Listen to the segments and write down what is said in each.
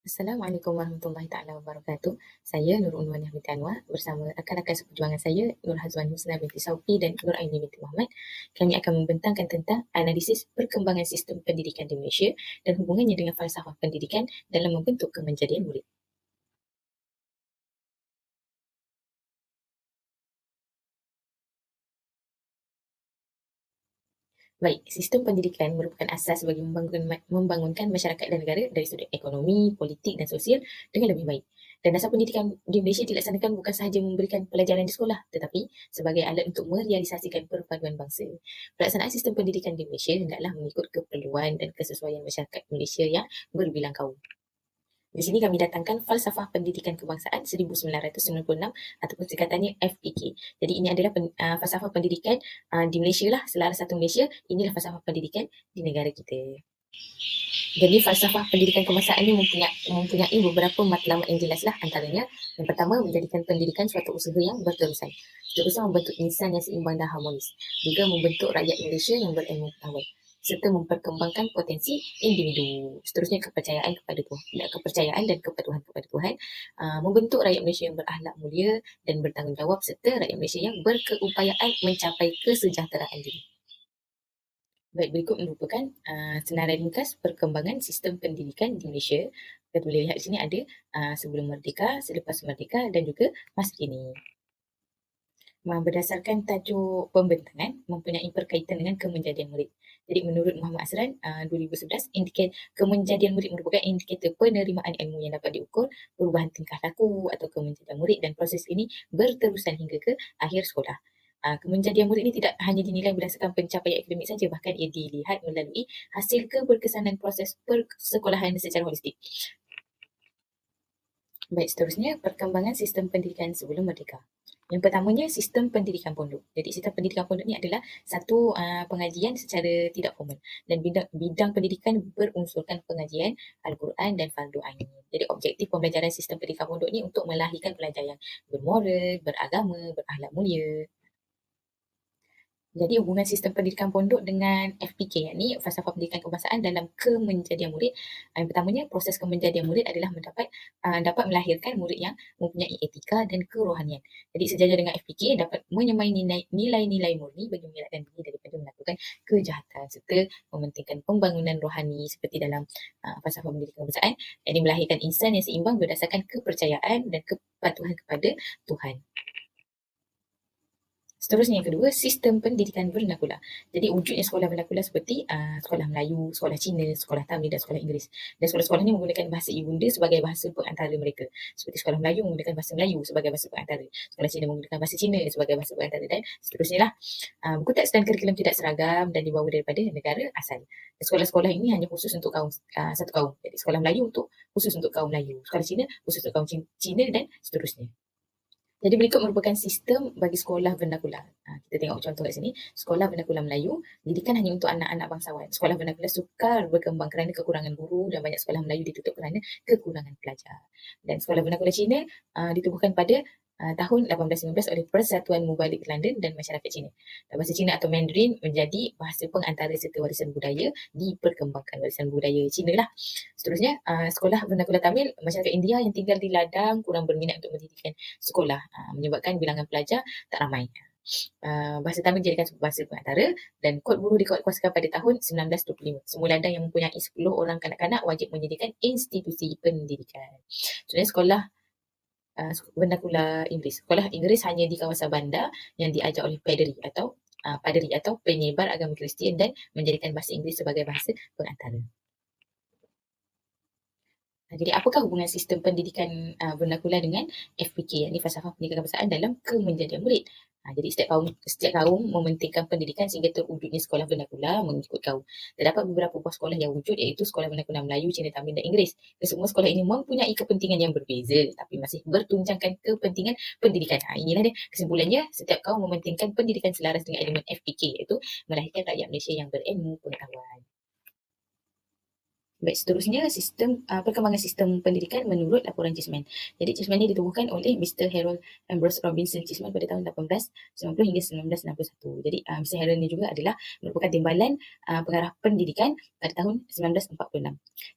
Assalamualaikum warahmatullahi taala wabarakatuh. Saya Nur Unwan Binti Anwar bersama rakan-rakan seperjuangan saya Nur Hazwan Husna binti Saufi dan Nur Aini binti Muhammad. Kami akan membentangkan tentang analisis perkembangan sistem pendidikan di Malaysia dan hubungannya dengan falsafah pendidikan dalam membentuk kemenjadian murid. Baik, sistem pendidikan merupakan asas bagi membangunkan masyarakat dan negara dari sudut ekonomi, politik dan sosial dengan lebih baik. Dan dasar pendidikan di Malaysia dilaksanakan bukan sahaja memberikan pelajaran di sekolah, tetapi sebagai alat untuk merealisasikan perpaduan bangsa. Pelaksanaan sistem pendidikan di Malaysia hendaklah mengikut keperluan dan kesesuaian masyarakat Malaysia yang berbilang kaum. Di sini kami datangkan falsafah pendidikan kebangsaan 1996 ataupun singkatannya FPK. Jadi ini adalah falsafah pendidikan di Malaysia lah, selaras satu Malaysia. Inilah falsafah pendidikan di negara kita. Jadi falsafah pendidikan kebangsaan ini mempunyai beberapa matlamat yang jelas lah. Antaranya, yang pertama, menjadikan pendidikan suatu usaha yang berterusan. Seterusnya, membentuk insan yang seimbang dan harmonis. Juga membentuk rakyat Malaysia yang berilmu pengetahuan serta memperkembangkan potensi individu. Seterusnya, kepercayaan dan kepatuhan kepada Tuhan, membentuk rakyat Malaysia yang berakhlak mulia dan bertanggungjawab serta rakyat Malaysia yang berkeupayaan mencapai kesejahteraan diri. Baik, berikut merupakan senarai ringkas perkembangan sistem pendidikan di Malaysia. Kita boleh lihat di sini ada sebelum merdeka, selepas merdeka dan juga masa kini. Berdasarkan tajuk pembentangan mempunyai berkaitan dengan kemenjadian murid. Jadi menurut Muhammad Asran 2011, kemenjadian murid merupakan indikator penerimaan ilmu yang dapat diukur perubahan tingkah laku atau kemenjadian murid, dan proses ini berterusan hingga ke akhir sekolah. Kemenjadian murid ini tidak hanya dinilai berdasarkan pencapaian akademik saja, bahkan ia dilihat melalui hasil keberkesanan proses persekolahan secara holistik. Baik, seterusnya perkembangan sistem pendidikan sebelum merdeka. Yang pertamanya, sistem pendidikan pondok. Jadi sistem pendidikan pondok ini adalah satu pengajian secara tidak formal, dan bidang pendidikan berunsurkan pengajian Al-Quran dan Fardu Ain. Jadi objektif pembelajaran sistem pendidikan pondok ini untuk melahirkan pelajar yang bermoral, beragama, berakhlak mulia. Jadi hubungan sistem pendidikan pondok dengan FPK, yakni falsafah pendidikan kebangsaan dalam kemenjadian murid. Yang pertamanya, proses kemenjadian murid adalah dapat melahirkan murid yang mempunyai etika dan kerohanian. Jadi sejajar dengan FPK dapat menyemai nilai-nilai murni bagi mengelak dan diri daripada melakukan kejahatan serta mementingkan pembangunan rohani seperti dalam falsafah pendidikan kebangsaan, yakni melahirkan insan yang seimbang berdasarkan kepercayaan dan kepatuhan kepada Tuhan. Seterusnya, yang kedua, sistem pendidikan vernakular. Jadi wujudnya sekolah vernakular seperti sekolah Melayu, sekolah Cina, sekolah Tamil dan sekolah Inggeris. Dan sekolah-sekolah ini menggunakan bahasa ibunda sebagai bahasa perantara mereka. Seperti sekolah Melayu menggunakan bahasa Melayu sebagai bahasa perantara. Sekolah Cina menggunakan bahasa Cina sebagai bahasa perantara, dan seterusnya lah. Buku teks dan kurikulum tidak seragam dan dibawa daripada negara asal. Dan sekolah-sekolah ini hanya khusus untuk satu kaum. Jadi sekolah Melayu khusus untuk kaum Melayu. Sekolah Cina khusus untuk kaum Cina dan seterusnya. Jadi berikut merupakan sistem bagi sekolah vernakular. Kita tengok contoh kat sini. Sekolah vernakular Melayu didikan hanya untuk anak-anak bangsawan. Sekolah vernakular sukar berkembang kerana kekurangan guru, dan banyak sekolah Melayu ditutup kerana kekurangan pelajar. Dan sekolah vernakular Cina ditubuhkan pada tahun 1815 oleh Persatuan Mubalik London dan masyarakat Cina. Bahasa Cina atau Mandarin menjadi bahasa pengantara serta warisan budaya, diperkembangkan warisan budaya Cina lah. Seterusnya, sekolah vernakular Tamil, masyarakat India yang tinggal di ladang kurang berminat untuk mendirikan sekolah, menyebabkan bilangan pelajar tak ramai. Bahasa Tamil dijadikan sebagai bahasa perantara, dan kod buruh dikuatkuasakan pada tahun 1925. Semua ladang yang mempunyai 10 orang kanak-kanak wajib menyediakan institusi pendidikan. Sebenarnya sekolah vernakular Inggeris. Sekolah Inggeris hanya di kawasan bandar yang diajar oleh paderi atau penyebar agama Kristian, dan menjadikan bahasa Inggeris sebagai bahasa perantara. Jadi apakah hubungan sistem pendidikan vernakular dengan FPK, yakni falsafah pendidikan kebangsaan dalam kemenjadian murid? Jadi setiap kaum mementingkan pendidikan sehingga terwujudnya sekolah vernakular mengikut kaum. Terdapat beberapa buah sekolah yang wujud, iaitu sekolah vernakular Melayu, Cina, Tamil dan Inggeris. Kesemua sekolah ini mempunyai kepentingan yang berbeza tapi masih bertunjangkan kepentingan pendidikan. Inilah dia kesimpulannya, setiap kaum mementingkan pendidikan selaras dengan elemen FPK, iaitu melahirkan rakyat Malaysia yang berilmu pengetahuan. Baik, seterusnya perkembangan sistem pendidikan menurut laporan Cheeseman. Jadi Cheeseman ini ditubuhkan oleh Mr. Harold Ambrose Robinson Cheeseman pada tahun 1890 hingga 1961. Jadi Mr. Harold ini juga adalah merupakan timbalan pengarah pendidikan pada tahun 1946.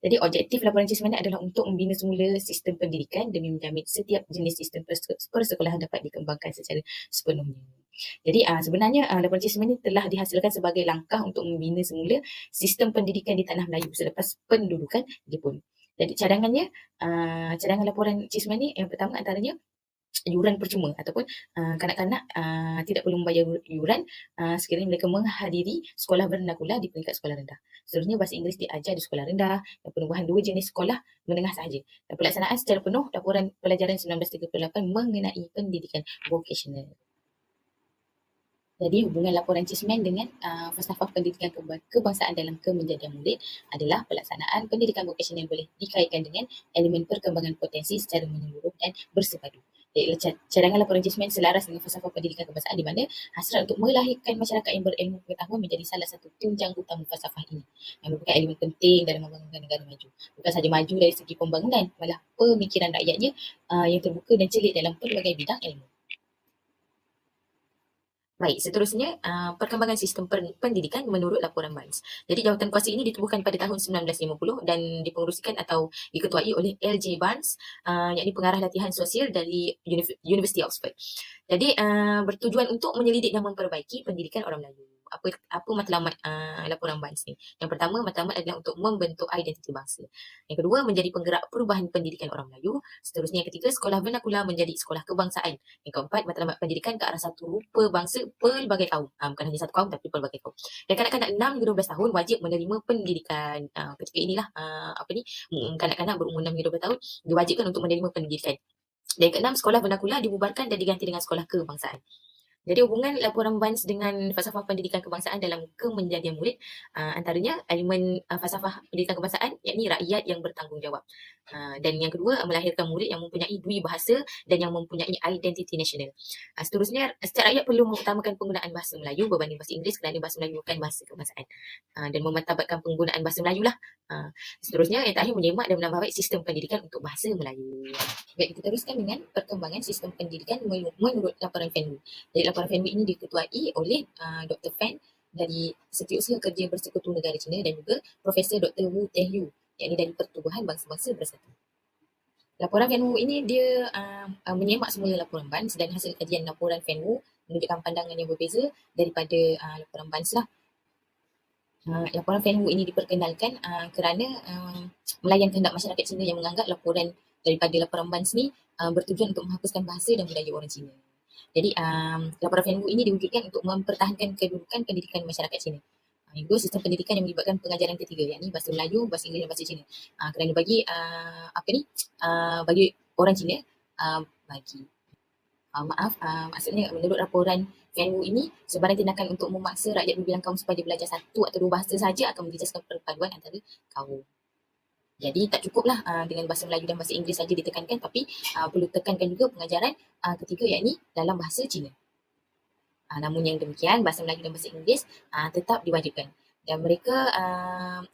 Jadi objektif laporan Cheeseman ini adalah untuk membina semula sistem pendidikan demi menjamin setiap jenis sistem persekolahan dapat dikembangkan secara sepenuhnya. Jadi sebenarnya laporan Cheeseman ini telah dihasilkan sebagai langkah untuk membina semula sistem pendidikan di tanah Melayu selepas pendudukan Jepun. Jadi cadangan laporan Cheeseman ni yang pertama antaranya yuran percuma ataupun kanak-kanak tidak perlu membayar yuran sekiranya mereka menghadiri sekolah bernakula di peringkat sekolah rendah. Seterusnya bahasa Inggeris diajar di sekolah rendah dan penubuhan 2 jenis sekolah menengah sahaja. Dan pelaksanaan secara penuh laporan pelajaran 1938 mengenai pendidikan vocational. Jadi hubungan laporan Cheeseman dengan falsafah pendidikan kebangsaan dalam kemenjadian murid adalah pelaksanaan pendidikan vocasional boleh dikaitkan dengan elemen perkembangan potensi secara menyeluruh dan bersepadu. Jadi cadangan laporan Cheeseman selaras dengan falsafah pendidikan kebangsaan di mana hasrat untuk melahirkan masyarakat yang berilmu pengetahuan menjadi salah satu tunjang utama falsafah ini yang merupakan elemen penting dalam membangunkan negara maju. Bukan sahaja maju dari segi pembangunan, malah pemikiran rakyatnya yang terbuka dan celik dalam pelbagai bidang ilmu. Baik, seterusnya perkembangan sistem pendidikan menurut laporan Barnes. Jadi jawatan kuasa ini ditubuhkan pada tahun 1950 dan dipengerusikan atau diketuai oleh L.J. Barnes, yakni pengarah latihan sosial dari University Oxford. Jadi bertujuan untuk menyelidik dan memperbaiki pendidikan orang Melayu. Apa matlamat laporan Barnes ni? Yang pertama, matlamat adalah untuk membentuk identiti bangsa. Yang kedua, menjadi penggerak perubahan pendidikan orang Melayu. Seterusnya, yang ketiga, sekolah vernakula menjadi sekolah kebangsaan. Yang keempat, matlamat pendidikan ke arah satu rupa bangsa pelbagai kaum. Bukan hanya satu kaum tapi pelbagai kaum. Dan kanak-kanak 6 hingga 12 tahun wajib menerima pendidikan. Ketika inilah kanak-kanak berumur 6 hingga 12 tahun diwajibkan untuk menerima pendidikan. Dan yang keenam, sekolah vernakula dibubarkan dan diganti dengan sekolah kebangsaan. Jadi hubungan laporan Barnes dengan falsafah pendidikan kebangsaan dalam kemenjadian murid antaranya elemen falsafah pendidikan kebangsaan yakni rakyat yang bertanggungjawab. Dan yang kedua, melahirkan murid yang mempunyai dui bahasa dan yang mempunyai identiti nasional. Seterusnya, setiap rakyat perlu mengutamakan penggunaan bahasa Melayu berbanding bahasa Inggeris kerana bahasa Melayu bukan bahasa kebangsaan. Dan memartabatkan penggunaan bahasa Melayu lah. Seterusnya, yang terakhir, menyemak dan menambah baik sistem pendidikan untuk bahasa Melayu. Baik, kita teruskan dengan perkembangan sistem pendidikan menurut laporan Fenwu. Jadi laporan Fenwu ini diketuai oleh Dr. Fan dari Setiausaha Kerja Bersekutu Negara China dan juga Profesor Dr. Wu Tehyu, yakni dari Pertubuhan Bangsa-Bangsa Bersatu. Laporan Fenwu ini dia menyemak semula laporan Barnes dan hasil kajian laporan Fenwu menunjukkan pandangan yang berbeza daripada laporan Barnes lah. Laporan Fenwu ini diperkenalkan kerana melayan kehendak masyarakat Cina yang menganggap laporan daripada laporan Barnes ni bertujuan untuk menghapuskan bahasa dan budaya orang Cina. Jadi laporan Fenwu ini diwujudkan untuk mempertahankan kedudukan pendidikan masyarakat Cina. Yang kedua, sistem pendidikan yang melibatkan pengajaran ketiga, yakni bahasa Melayu, bahasa Inggeris dan bahasa Cina. Kerana bagi orang Cina maksudnya menurut laporan Fenwu ini, sebarang tindakan untuk memaksa rakyat berbilang kaum supaya belajar satu atau dua bahasa saja akan menjejaskan perpaduan antara kaum. Jadi tak cukuplah dengan bahasa Melayu dan bahasa Inggeris saja ditekankan, tapi perlu tekankan juga pengajaran ketiga, yakni dalam bahasa Cina. Namun yang demikian, bahasa Melayu dan bahasa Inggeris tetap diwajibkan. Dan mereka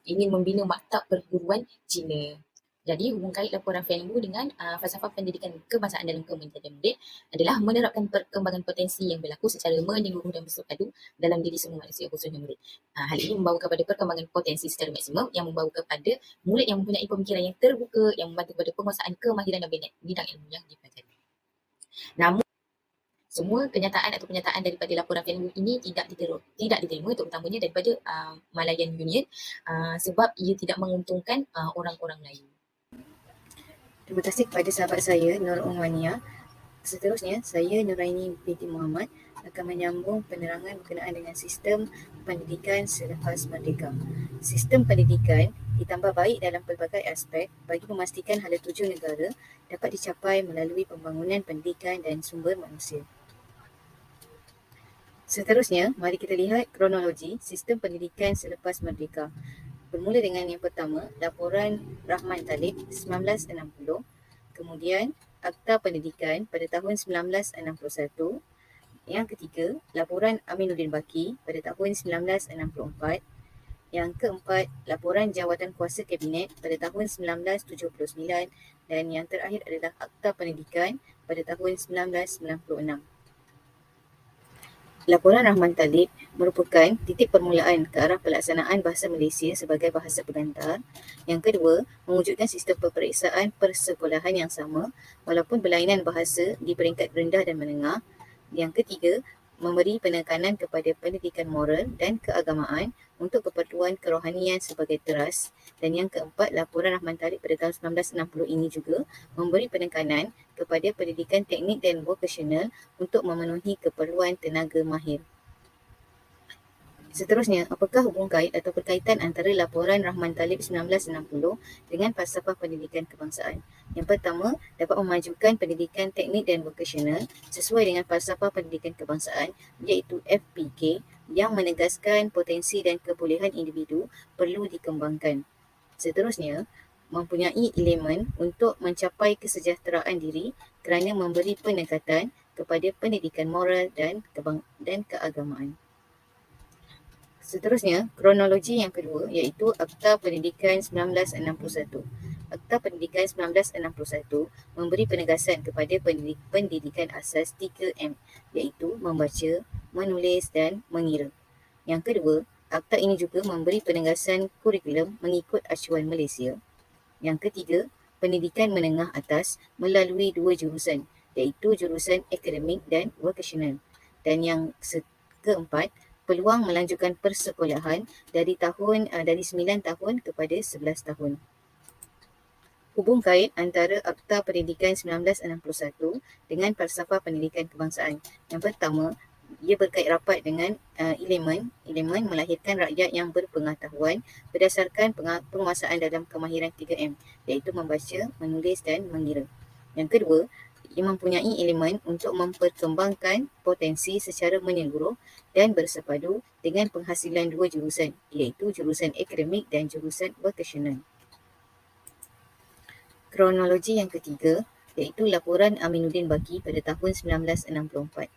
ingin membina maktab perguruan Cina. Jadi hubung kait laporan Fenwu dengan falsafah pendidikan kebangsaan dalam kemenjadian murid adalah menerapkan perkembangan potensi yang berlaku secara menyeluruh dan bersepadu dalam diri semua manusia khususnya murid. Hal ini membawa kepada perkembangan potensi secara maksimum yang membawa kepada murid yang mempunyai pemikiran yang terbuka yang membantu kepada penguasaan kemahiran dan bidang ilmu yang dipelajari. Namun semua kenyataan atau pernyataan daripada laporan Fenwu ini tidak diterima terutamanya daripada Malayan Union sebab ia tidak menguntungkan orang-orang Melayu. Terima kasih kepada sahabat saya Nur Umania. Seterusnya, saya Nuraini binti Muhammad akan menyambung penerangan berkenaan dengan sistem pendidikan selepas merdeka. Sistem pendidikan ditambah baik dalam pelbagai aspek bagi memastikan hala tuju negara dapat dicapai melalui pembangunan pendidikan dan sumber manusia. Seterusnya, mari kita lihat kronologi sistem pendidikan selepas merdeka. Bermula dengan yang pertama, laporan Rahman Talib 1960, kemudian Akta Pendidikan pada tahun 1961, yang ketiga, laporan Aminuddin Baki pada tahun 1964, Yang keempat, laporan Jawatankuasa Kabinet pada tahun 1979 dan yang terakhir adalah Akta Pendidikan pada tahun 1996. Laporan Rahman Talib merupakan titik permulaan ke arah pelaksanaan bahasa Malaysia sebagai bahasa pengantar. Yang kedua, mewujudkan sistem peperiksaan persekolahan yang sama walaupun berlainan bahasa di peringkat rendah dan menengah. Yang ketiga, memberi penekanan kepada pendidikan moral dan keagamaan untuk keperluan kerohanian sebagai teras. Dan yang keempat, laporan Rahman Talib pada tahun 1960 ini juga memberi penekanan kepada pendidikan teknik dan vokasional untuk memenuhi keperluan tenaga mahir. Seterusnya, apakah hubung kait atau perkaitan antara laporan Rahman Talib 1960 dengan falsafah pendidikan kebangsaan? Yang pertama, dapat memajukan pendidikan teknik dan vokasional sesuai dengan falsafah pendidikan kebangsaan iaitu FPK yang menegaskan potensi dan kebolehan individu perlu dikembangkan. Seterusnya, mempunyai elemen untuk mencapai kesejahteraan diri kerana memberi penekatan kepada pendidikan moral dan keagamaan. Seterusnya, kronologi yang kedua iaitu Akta Pendidikan 1961. Akta Pendidikan 1961 memberi penegasan kepada pendidikan asas 3M iaitu membaca, menulis dan mengira. Yang kedua, akta ini juga memberi penegasan kurikulum mengikut acuan Malaysia. Yang ketiga, pendidikan menengah atas melalui 2 jurusan iaitu jurusan akademik dan vokasional. Dan yang keempat, peluang melanjutkan persekolahan dari 9 tahun kepada 11 tahun. Hubung kait antara Akta Pendidikan 1961 dengan falsafah pendidikan kebangsaan. Yang pertama, ia berkait rapat dengan elemen melahirkan rakyat yang berpengetahuan berdasarkan penguasaan dalam kemahiran 3M iaitu membaca, menulis dan mengira. Yang kedua, ia mempunyai elemen untuk memperkembangkan potensi secara menyeluruh dan bersepadu dengan penghasilan 2 jurusan iaitu jurusan akademik dan jurusan vokasional. Kronologi yang ketiga iaitu laporan Aminuddin Baki pada tahun 1964.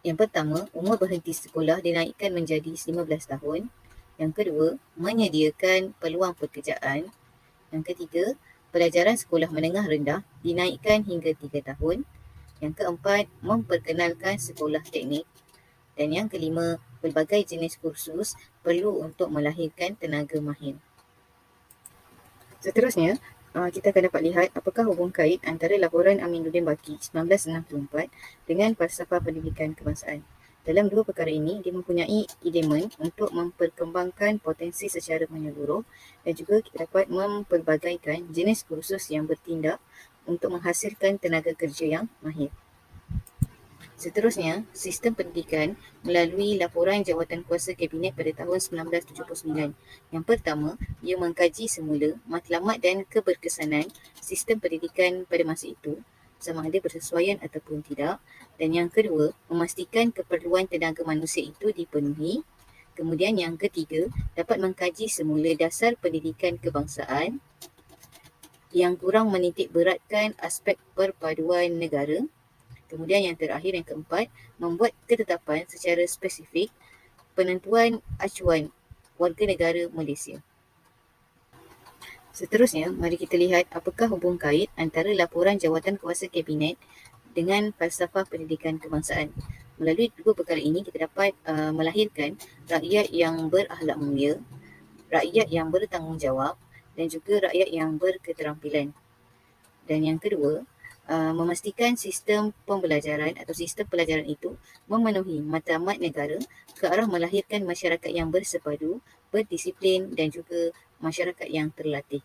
Yang pertama, umur berhenti sekolah dinaikkan menjadi 15 tahun. Yang kedua, menyediakan peluang pekerjaan. Yang ketiga, pelajaran sekolah menengah rendah dinaikkan hingga 3 tahun. Yang keempat, memperkenalkan sekolah teknik. Dan yang kelima, pelbagai jenis kursus perlu untuk melahirkan tenaga mahir. Seterusnya, kita akan dapat lihat apakah hubung kait antara laporan Aminuddin Baki 1964 dengan falsafah pendidikan kebangsaan. Dalam dua perkara ini, dia mempunyai elemen untuk memperkembangkan potensi secara menyeluruh dan juga kita dapat mempelbagaikan jenis kursus yang bertindak untuk menghasilkan tenaga kerja yang mahir. Seterusnya, sistem pendidikan melalui laporan Jawatankuasa Kabinet pada tahun 1979. Yang pertama, ia mengkaji semula matlamat dan keberkesanan sistem pendidikan pada masa itu sama ada bersesuaian ataupun tidak. Dan yang kedua, memastikan keperluan tenaga manusia itu dipenuhi. Kemudian yang ketiga, dapat mengkaji semula dasar pendidikan kebangsaan yang kurang menitik beratkan aspek perpaduan negara. Kemudian yang terakhir, yang keempat, membuat ketetapan secara spesifik penentuan acuan warga negara Malaysia. Seterusnya, mari kita lihat apakah hubung kait antara laporan Jawatankuasa Kabinet dengan falsafah pendidikan kebangsaan. Melalui dua perkara ini, kita dapat melahirkan rakyat yang berakhlak mulia, rakyat yang bertanggungjawab dan juga rakyat yang berketerampilan. Dan yang kedua, memastikan sistem pembelajaran atau sistem pelajaran itu memenuhi matlamat negara ke arah melahirkan masyarakat yang bersepadu, berdisiplin dan juga masyarakat yang terlatih.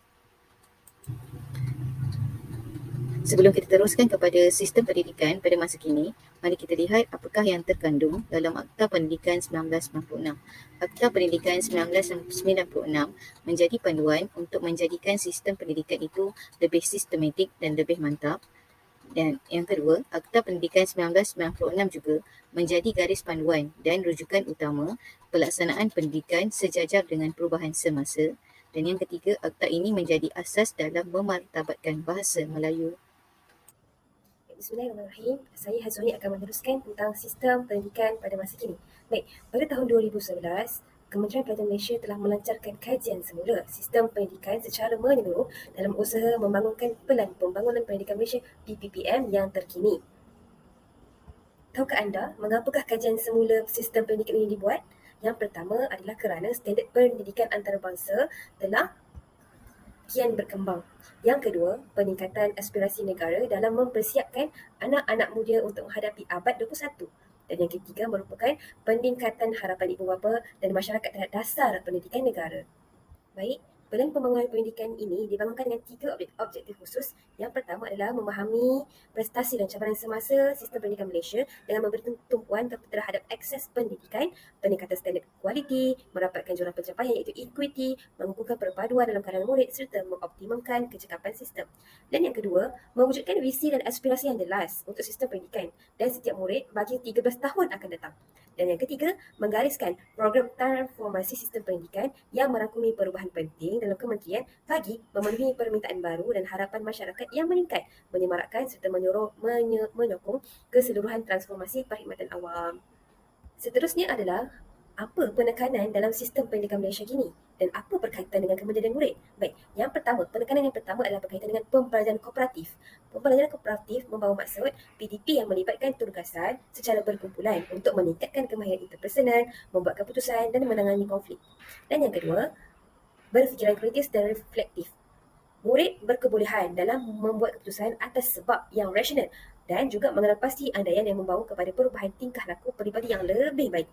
Sebelum kita teruskan kepada sistem pendidikan pada masa kini, mari kita lihat apakah yang terkandung dalam Akta Pendidikan 1996. Akta Pendidikan 1996 menjadi panduan untuk menjadikan sistem pendidikan itu lebih sistematik dan lebih mantap. Dan yang kedua, Akta Pendidikan 1996 juga menjadi garis panduan dan rujukan utama pelaksanaan pendidikan sejajar dengan perubahan semasa. Dan yang ketiga, akta ini menjadi asas dalam memartabatkan bahasa Melayu. Bismillahirrahmanirrahim. Saya Hazuri akan meneruskan tentang sistem pendidikan pada masa kini. Baik, pada tahun 2011, Kementerian Pelajaran Malaysia telah melancarkan kajian semula sistem pendidikan secara menyeluruh dalam usaha membangunkan Pelan Pembangunan Pendidikan Malaysia PPPM yang terkini. Tahukah anda mengapakah kajian semula sistem pendidikan ini dibuat? Yang pertama adalah kerana standard pendidikan antarabangsa telah kian berkembang. Yang kedua, peningkatan aspirasi negara dalam mempersiapkan anak-anak muda untuk menghadapi abad 21. Dan yang ketiga merupakan peningkatan harapan ibu bapa dan masyarakat terhadap dasar pendidikan negara. Baik, Pelan Pembangunan Pendidikan ini dibangunkan dengan 3 objektif khusus. Yang pertama adalah memahami prestasi dan cabaran semasa sistem pendidikan Malaysia dengan memberi tumpuan terhadap akses pendidikan, peningkatan standard kualiti, merapatkan jurang pencapaian iaitu equity, mengukuhkan perpaduan dalam kalangan murid serta mengoptimumkan kecekapan sistem. Dan yang kedua, mewujudkan visi dan aspirasi yang jelas untuk sistem pendidikan dan setiap murid bagi 13 tahun akan datang. Dan yang ketiga, menggariskan program transformasi sistem pendidikan yang merangkumi perubahan penting dalam kementerian bagi memenuhi permintaan baru dan harapan masyarakat yang meningkat, menyemarakkan serta menyokong keseluruhan transformasi perkhidmatan awam. Seterusnya adalah apa penekanan dalam sistem pendidikan Malaysia kini dan apa berkaitan dengan kemajuan murid? Baik, penekanan yang pertama adalah berkaitan dengan pembelajaran kooperatif. Pembelajaran kooperatif membawa maksud PDP yang melibatkan tugasan secara berkumpulan untuk meningkatkan kemahiran interpersonal, membuat keputusan dan menangani konflik. Dan yang kedua, berfikiran kritis dan reflektif. Murid berkebolehan dalam membuat keputusan atas sebab yang rasional dan juga mengenal pasti andaian yang membawa kepada perubahan tingkah laku peribadi yang lebih baik.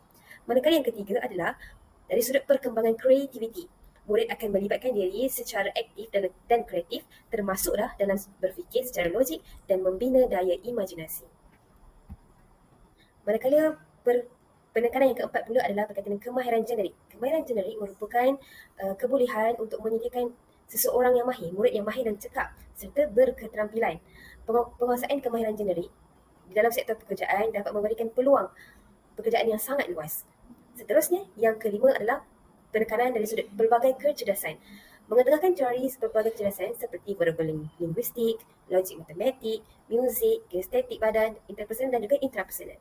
Manakala yang ketiga adalah dari sudut perkembangan kreativiti. Murid akan melibatkan diri secara aktif dan kreatif termasuklah dalam berfikir secara logik dan membina daya imajinasi. Manakala penekanan yang keempat pula adalah berkaitan dengan kemahiran generik. Kemahiran generik merupakan kebolehan untuk menyediakan seseorang yang mahir, murid yang mahir dan cekap serta berketerampilan. Penguasaan kemahiran generik di dalam sektor pekerjaan dapat memberikan peluang pekerjaan yang sangat luas. Seterusnya, yang kelima adalah penekanan dari sudut pelbagai kecerdasan. Mengetengahkan teori pelbagai kecerdasan seperti verbal linguistik, logik matematik, muzik, kinestetik badan, interpersonal dan juga intrapersonal.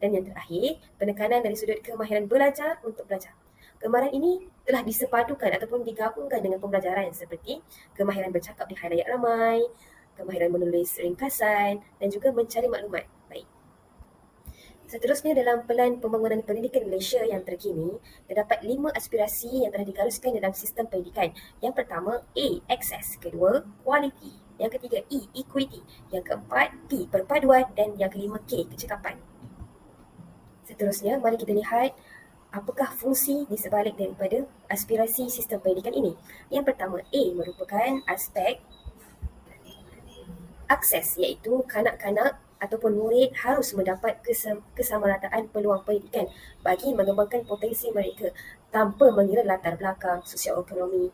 Dan yang terakhir, penekanan dari sudut kemahiran belajar untuk belajar. Kemahiran ini telah disepadukan ataupun digabungkan dengan pembelajaran seperti kemahiran bercakap di halayak ramai, kemahiran menulis ringkasan dan juga mencari maklumat. Baik. Seterusnya dalam Pelan Pembangunan Pendidikan Malaysia yang terkini, terdapat 5 aspirasi yang telah digariskan dalam sistem pendidikan. Yang pertama, A. Akses. Kedua, Quality. Yang ketiga, E. Equity. Yang keempat, P. Perpaduan. Dan yang kelima, K. Kecekapan. Seterusnya, mari kita lihat apakah fungsi di sebalik daripada aspirasi sistem pendidikan ini. Yang pertama, A merupakan aspek akses, iaitu kanak-kanak ataupun murid harus mendapat kesamarataan peluang pendidikan bagi mengembangkan potensi mereka tanpa mengira latar belakang, sosioekonomi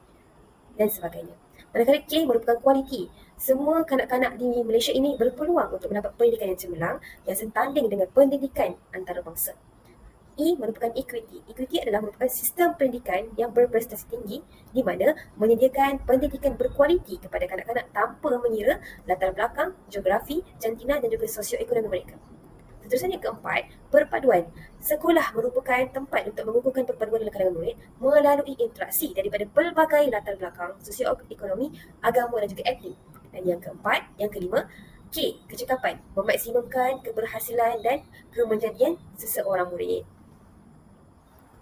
dan sebagainya. Manakala K merupakan kualiti. Semua kanak-kanak di Malaysia ini berpeluang untuk mendapat pendidikan yang cemerlang yang setanding dengan pendidikan antarabangsa. E merupakan equity. Equity adalah merupakan sistem pendidikan yang berprestasi tinggi di mana menyediakan pendidikan berkualiti kepada kanak-kanak tanpa mengira latar belakang, geografi, jantina dan juga sosioekonomi mereka. Seterusnya yang keempat, perpaduan. Sekolah merupakan tempat untuk mengukuhkan perpaduan dalam kalangan murid melalui interaksi daripada pelbagai latar belakang, sosioekonomi, agama dan juga etnik. Dan yang keempat, yang kelima, K, kecekapan. Memaksimumkan keberhasilan dan kemenjadian seseorang murid.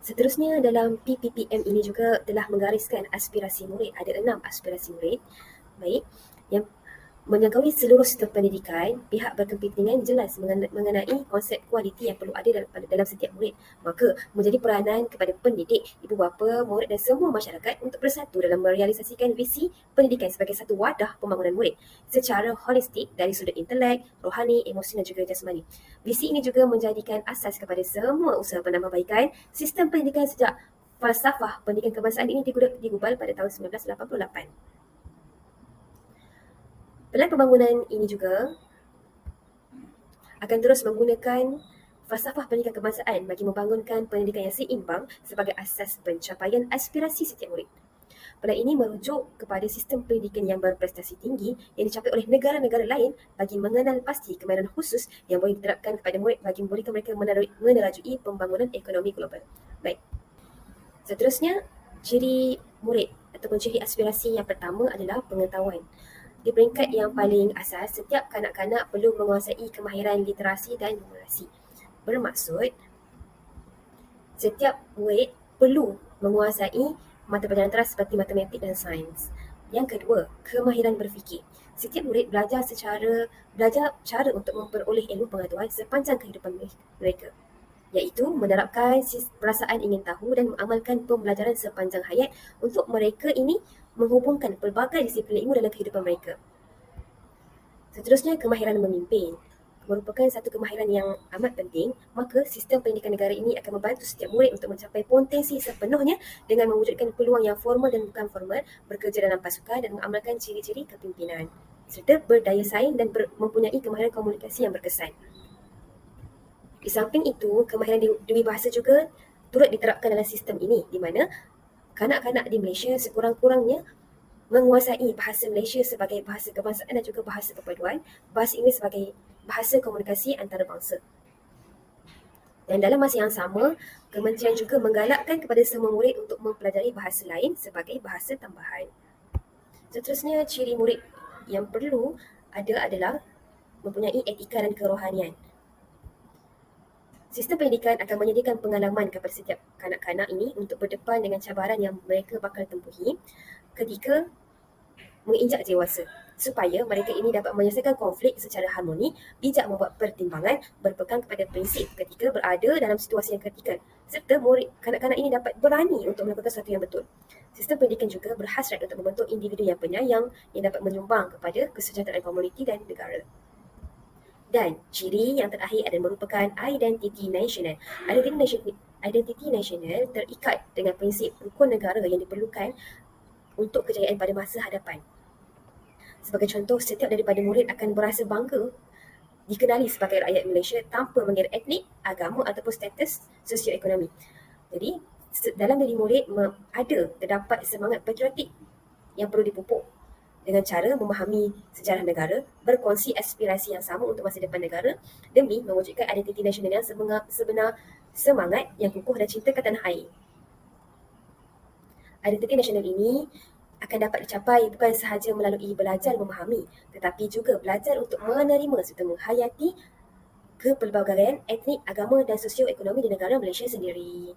Seterusnya dalam PPPM ini juga telah menggariskan aspirasi murid. Ada 6 aspirasi murid. Baik, yang menjangkaui seluruh sistem pendidikan, pihak berkepentingan jelas mengenai konsep kualiti yang perlu ada dalam setiap murid. Maka menjadi peranan kepada pendidik, ibu bapa, murid dan semua masyarakat untuk bersatu dalam merealisasikan visi pendidikan sebagai satu wadah pembangunan murid secara holistik dari sudut intelek, rohani, emosi dan juga jasmani. Visi ini juga menjadikan asas kepada semua usaha penambahbaikan sistem pendidikan sejak falsafah pendidikan kebangsaan ini digubal pada tahun 1988. Pelan pembangunan ini juga akan terus menggunakan falsafah pendidikan kebangsaan bagi membangunkan pendidikan yang seimbang sebagai asas pencapaian aspirasi setiap murid. Pelan ini merujuk kepada sistem pendidikan yang berprestasi tinggi yang dicapai oleh negara-negara lain bagi mengenal pasti kemahiran khusus yang boleh diterapkan kepada murid bagi membolehkan mereka menerajui pembangunan ekonomi global. Baik. Seterusnya, ciri murid ataupun ciri aspirasi yang pertama adalah pengetahuan. Di peringkat yang paling asas, setiap kanak-kanak perlu menguasai kemahiran literasi dan numerasi. Bermaksud, setiap murid perlu menguasai mata pelajaran teras seperti matematik dan sains. Yang kedua, kemahiran berfikir. Setiap murid belajar cara untuk memperoleh ilmu pengetahuan sepanjang kehidupan mereka, iaitu menerapkan perasaan ingin tahu dan mengamalkan pembelajaran sepanjang hayat untuk mereka ini menghubungkan pelbagai disiplin ilmu dalam kehidupan mereka. Seterusnya, kemahiran memimpin merupakan satu kemahiran yang amat penting, maka sistem pendidikan negara ini akan membantu setiap murid untuk mencapai potensi sepenuhnya dengan mewujudkan peluang yang formal dan bukan formal, bekerja dalam pasukan dan mengamalkan ciri-ciri kepimpinan, serta berdaya saing dan mempunyai kemahiran komunikasi yang berkesan. Di samping itu, kemahiran dui bahasa juga turut diterapkan dalam sistem ini, di mana kanak-kanak di Malaysia sekurang-kurangnya menguasai bahasa Malaysia sebagai bahasa kebangsaan dan juga bahasa perpaduan, bahasa Inggeris sebagai bahasa komunikasi antarabangsa. Dan dalam masa yang sama, kementerian juga menggalakkan kepada semua murid untuk mempelajari bahasa lain sebagai bahasa tambahan. Seterusnya, ciri murid yang perlu ada adalah mempunyai etika dan kerohanian. Sistem pendidikan akan menyediakan pengalaman kepada setiap kanak-kanak ini untuk berdepan dengan cabaran yang mereka bakal tempuhi ketika menginjak dewasa, supaya mereka ini dapat menyelesaikan konflik secara harmoni, bijak membuat pertimbangan, berpegang kepada prinsip ketika berada dalam situasi yang kritikal, serta kanak-kanak ini dapat berani untuk melakukan sesuatu yang betul. Sistem pendidikan juga berhasrat untuk membentuk individu yang penyayang yang dapat menyumbang kepada kesejahteraan komuniti dan negara. Dan ciri yang terakhir adalah merupakan identiti nasional. Identiti nasional terikat dengan prinsip rukun negara yang diperlukan untuk kejayaan pada masa hadapan. Sebagai contoh, setiap daripada murid akan berasa bangga dikenali sebagai rakyat Malaysia tanpa mengira etnik, agama ataupun status sosioekonomi. Jadi, dalam diri murid terdapat semangat patriotik yang perlu dipupuk dengan cara memahami sejarah negara, berkongsi aspirasi yang sama untuk masa depan negara demi mewujudkan identiti nasional yang sebenar semangat yang kukuh dan cinta ke tanah air. Identiti nasional ini akan dapat dicapai bukan sahaja melalui belajar memahami, tetapi juga belajar untuk menerima serta menghayati kepelbagaian etnik, agama dan sosioekonomi di negara Malaysia sendiri.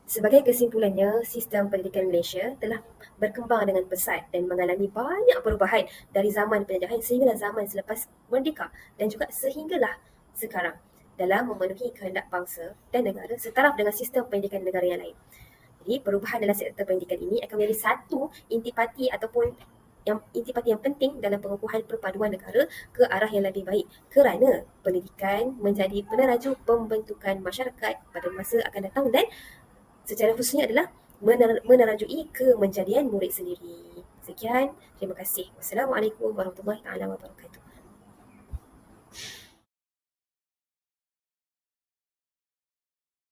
Sebagai kesimpulannya, sistem pendidikan Malaysia telah berkembang dengan pesat dan mengalami banyak perubahan dari zaman penjajahan sehinggalah zaman selepas merdeka dan juga sehinggalah sekarang dalam memenuhi kehendak bangsa dan negara setaraf dengan sistem pendidikan negara yang lain. Jadi, perubahan dalam sektor pendidikan ini akan menjadi satu intipati yang penting dalam pengukuhan perpaduan negara ke arah yang lebih baik, kerana pendidikan menjadi peneraju pembentukan masyarakat pada masa akan datang dan secara khususnya adalah menerajui kemenjadian murid sendiri. Sekian, terima kasih. Wassalamualaikum warahmatullahi wabarakatuh.